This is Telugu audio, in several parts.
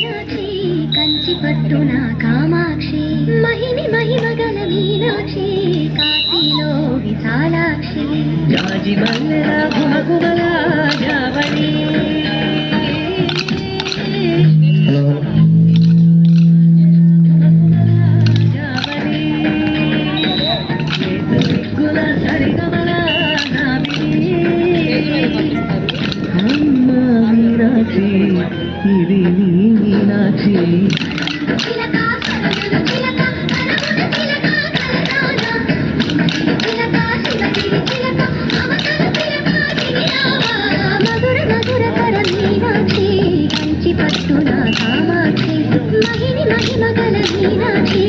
మీనాక్షి కంచి పట్టున కామాక్షి మహిని మహిమగల మీనాక్షి కాశీలో విశాలాక్షి జాజి మల్లెల గుమగుమల జావళి ఇది మీనాక్షి మధుర మధుర కర మీనాక్షి కంచి పట్టున కామాక్షి మహిని మహిమగల మీనాక్షి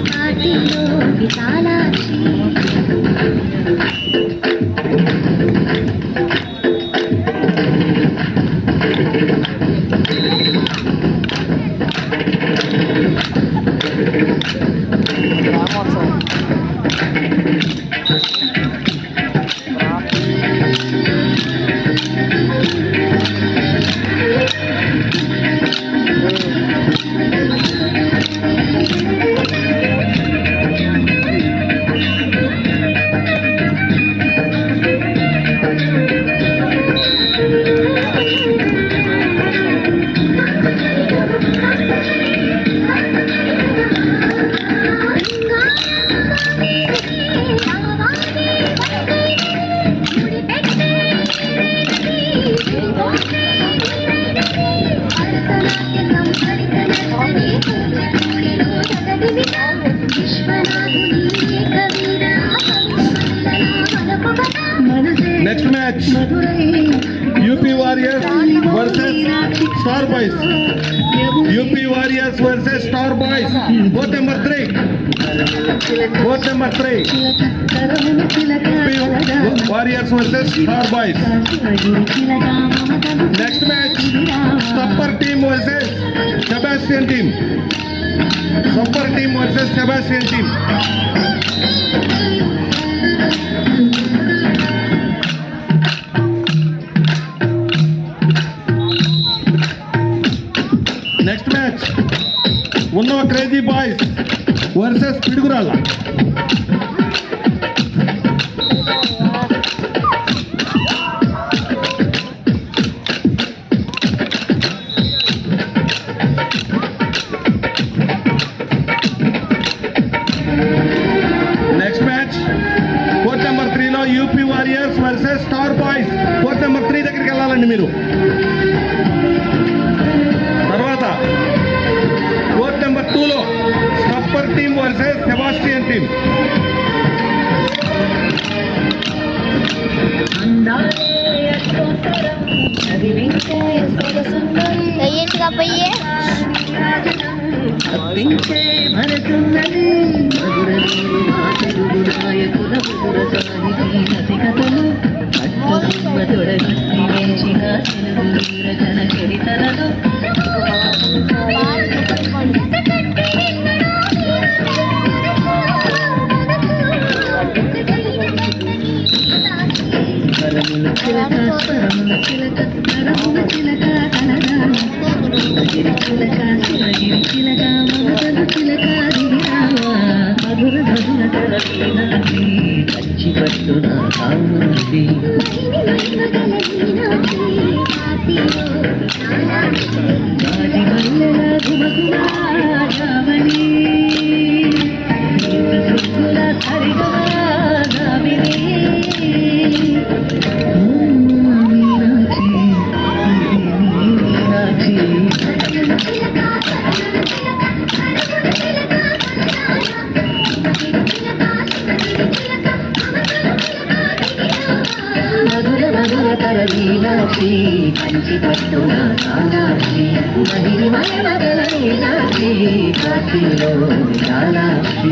కాశీలో Vishalakshi Next match, UP Warriors versus Star Boys. UP Warriors versus Star Boys. Vote number 3. Vote number 3. UP Warriors versus Star Boys. Next match, Supper Team versus Sebastian Team. Supper Team versus Sebastian Team. Next match, Unnava Crazy Boys versus Pidugurala. Next match, court number 3 lo UP Warriors versus Star Boys. Court number 3 దగ్గరికి వెళ్ళాలండి మీరు. కోర్ట్ నెంబర్ 2 లో supper team versus Sebastian team. Kanchi పట్టున కామాక్షి జాజి మల్లెల గుమగుమల జావళి సుగ్గుల సరిగమల జాబిలి మీనాక్షి మీనాక్షి మధుర మధుర కర మీనాక్షి కంచి పట్టున కామాక్షి మహిని మహిమగల మీనాక్షి కాశీలో విశాలాక్షి.